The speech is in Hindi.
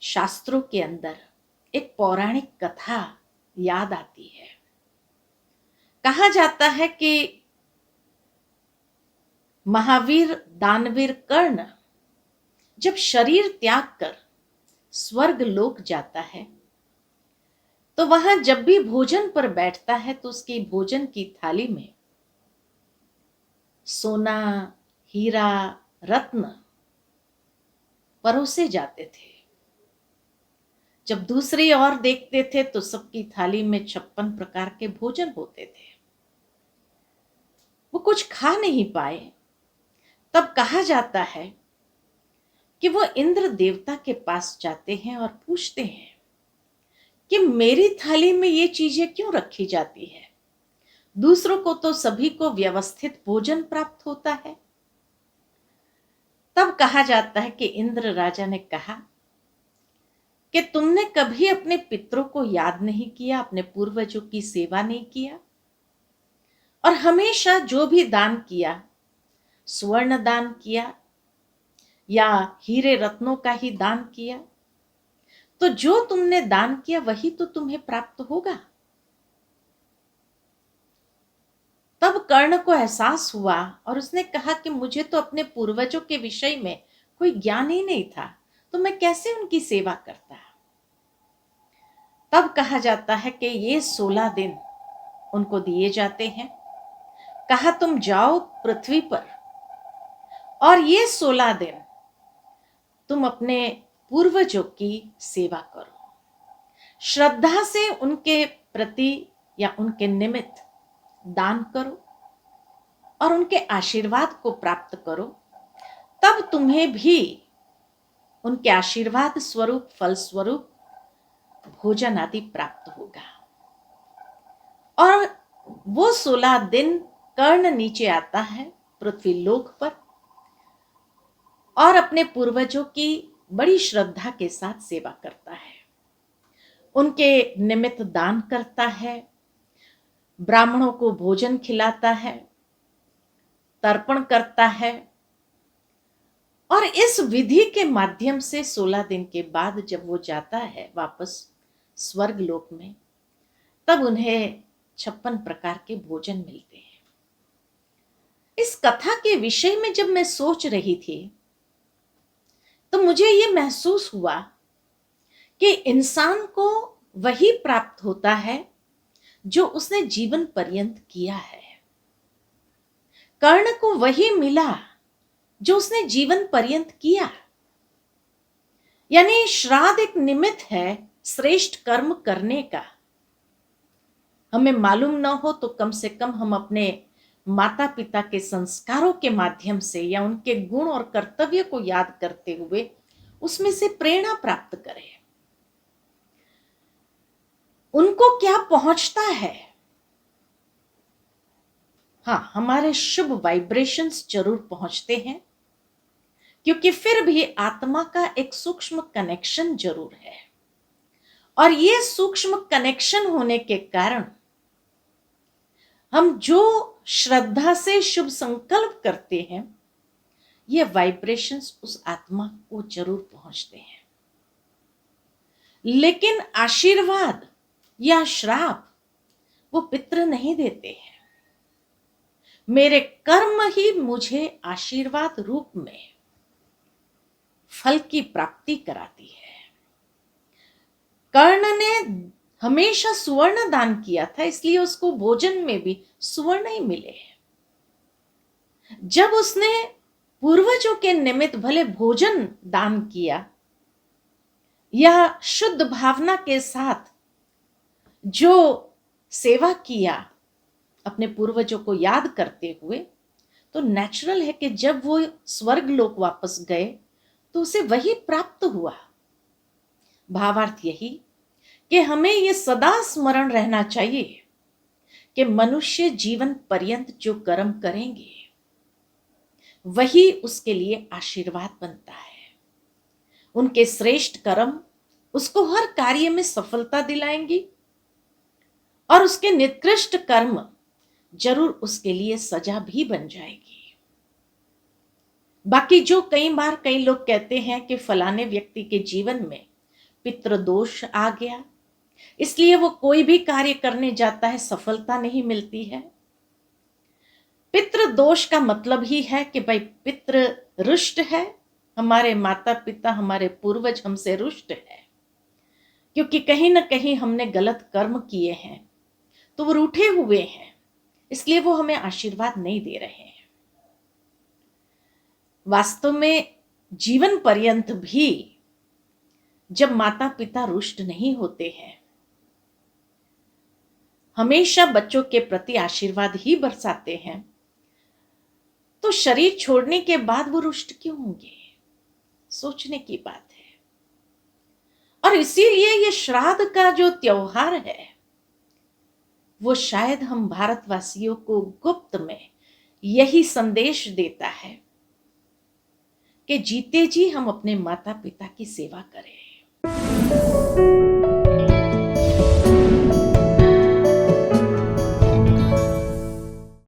शास्त्रों के अंदर एक पौराणिक कथा याद आती है। कहा जाता है कि महावीर दानवीर कर्ण जब शरीर त्याग कर स्वर्ग लोक जाता है तो वहां जब भी भोजन पर बैठता है तो उसकी भोजन की थाली में सोना, हीरा, रत्न परोसे जाते थे। जब दूसरी ओर देखते थे तो सबकी थाली में 56 प्रकार के भोजन होते थे। वो कुछ खा नहीं पाए। तब कहा जाता है कि वो इंद्र देवता के पास जाते हैं और पूछते हैं कि मेरी थाली में ये चीजें क्यों रखी जाती है? दूसरों को तो सभी को व्यवस्थित भोजन प्राप्त होता है। तब कहा जाता है कि इंद्र राजा ने कहा कि तुमने कभी अपने पितरों को याद नहीं किया, अपने पूर्वजों की सेवा नहीं किया, और हमेशा जो भी दान किया, स्वर्ण दान किया या हीरे रत्नों का ही दान किया, तो जो तुमने दान किया वही तो तुम्हें प्राप्त होगा। तब कर्ण को एहसास हुआ और उसने कहा कि मुझे तो अपने पूर्वजों के विषय में कोई ज्ञान ही नहीं था, तो मैं कैसे उनकी सेवा करता। तब कहा जाता है कि ये 16 दिन उनको दिए जाते हैं। कहा तुम जाओ पृथ्वी पर और ये 16 दिन तुम अपने पूर्वजों की सेवा करो, श्रद्धा से उनके प्रति या उनके निमित्त दान करो और उनके आशीर्वाद को प्राप्त करो। तब तुम्हें भी उनके आशीर्वाद स्वरूप, फल स्वरूप भोजन आदि प्राप्त होगा। और वो 16 दिन कर्ण नीचे आता है पृथ्वी लोक पर और अपने पूर्वजों की बड़ी श्रद्धा के साथ सेवा करता है, उनके निमित्त दान करता है, ब्राह्मणों को भोजन खिलाता है, तर्पण करता है। और इस विधि के माध्यम से 16 दिन के बाद जब वो जाता है वापस स्वर्ग लोक में, तब उन्हें 56 प्रकार के भोजन मिलते हैं। इस कथा के विषय में जब मैं सोच रही थी तो मुझे ये महसूस हुआ कि इंसान को वही प्राप्त होता है जो उसने जीवन पर्यंत किया है। कर्ण को वही मिला जो उसने जीवन पर्यंत किया। यानी श्राद्ध एक निमित्त है श्रेष्ठ कर्म करने का। हमें मालूम ना हो तो कम से कम हम अपने माता पिता के संस्कारों के माध्यम से या उनके गुण और कर्तव्य को याद करते हुए उसमें से प्रेरणा प्राप्त करें। उनको क्या पहुंचता है? हाँ, हमारे शुभ वाइब्रेशंस जरूर पहुंचते हैं, क्योंकि फिर भी आत्मा का एक सूक्ष्म कनेक्शन जरूर है। और ये सूक्ष्म कनेक्शन होने के कारण हम जो श्रद्धा से शुभ संकल्प करते हैं, ये वाइब्रेशंस उस आत्मा को जरूर पहुंचते हैं। लेकिन आशीर्वाद या श्राप वो पितृ नहीं देते हैं। मेरे कर्म ही मुझे आशीर्वाद रूप में फल की प्राप्ति कराती है। कर्ण ने हमेशा सुवर्ण दान किया था, इसलिए उसको भोजन में भी सुवर्ण ही मिले। जब उसने पूर्वजों के निमित्त भले भोजन दान किया या शुद्ध भावना के साथ जो सेवा किया अपने पूर्वजों को याद करते हुए, तो नेचुरल है कि जब वो स्वर्ग लोक वापस गए तो उसे वही प्राप्त हुआ। भावार्थ यही कि हमें ये सदा स्मरण रहना चाहिए कि मनुष्य जीवन पर्यंत जो कर्म करेंगे वही उसके लिए आशीर्वाद बनता है। उनके श्रेष्ठ कर्म उसको हर कार्य में सफलता दिलाएंगी और उसके निकृष्ट कर्म जरूर उसके लिए सजा भी बन जाएगी। बाकी जो कई बार कई लोग कहते हैं कि फलाने व्यक्ति के जीवन में पितृदोष आ गया, इसलिए वो कोई भी कार्य करने जाता है, सफलता नहीं मिलती है। पितृदोष का मतलब ही है कि भाई पितृ रुष्ट है, हमारे माता पिता, हमारे पूर्वज हमसे रुष्ट है, क्योंकि कहीं ना कहीं हमने गलत कर्म किए हैं, तो वो रूठे हुए हैं, इसलिए वो हमें आशीर्वाद नहीं दे रहे हैं। वास्तव में जीवन पर्यंत भी जब माता पिता रुष्ट नहीं होते हैं, हमेशा बच्चों के प्रति आशीर्वाद ही बरसाते हैं, तो शरीर छोड़ने के बाद वो रुष्ट क्यों होंगे? सोचने की बात है। और इसीलिए ये श्राद्ध का जो त्योहार है, वो शायद हम भारतवासियों को गुप्त में यही संदेश देता है कि जीते जी हम अपने माता पिता की सेवा करें।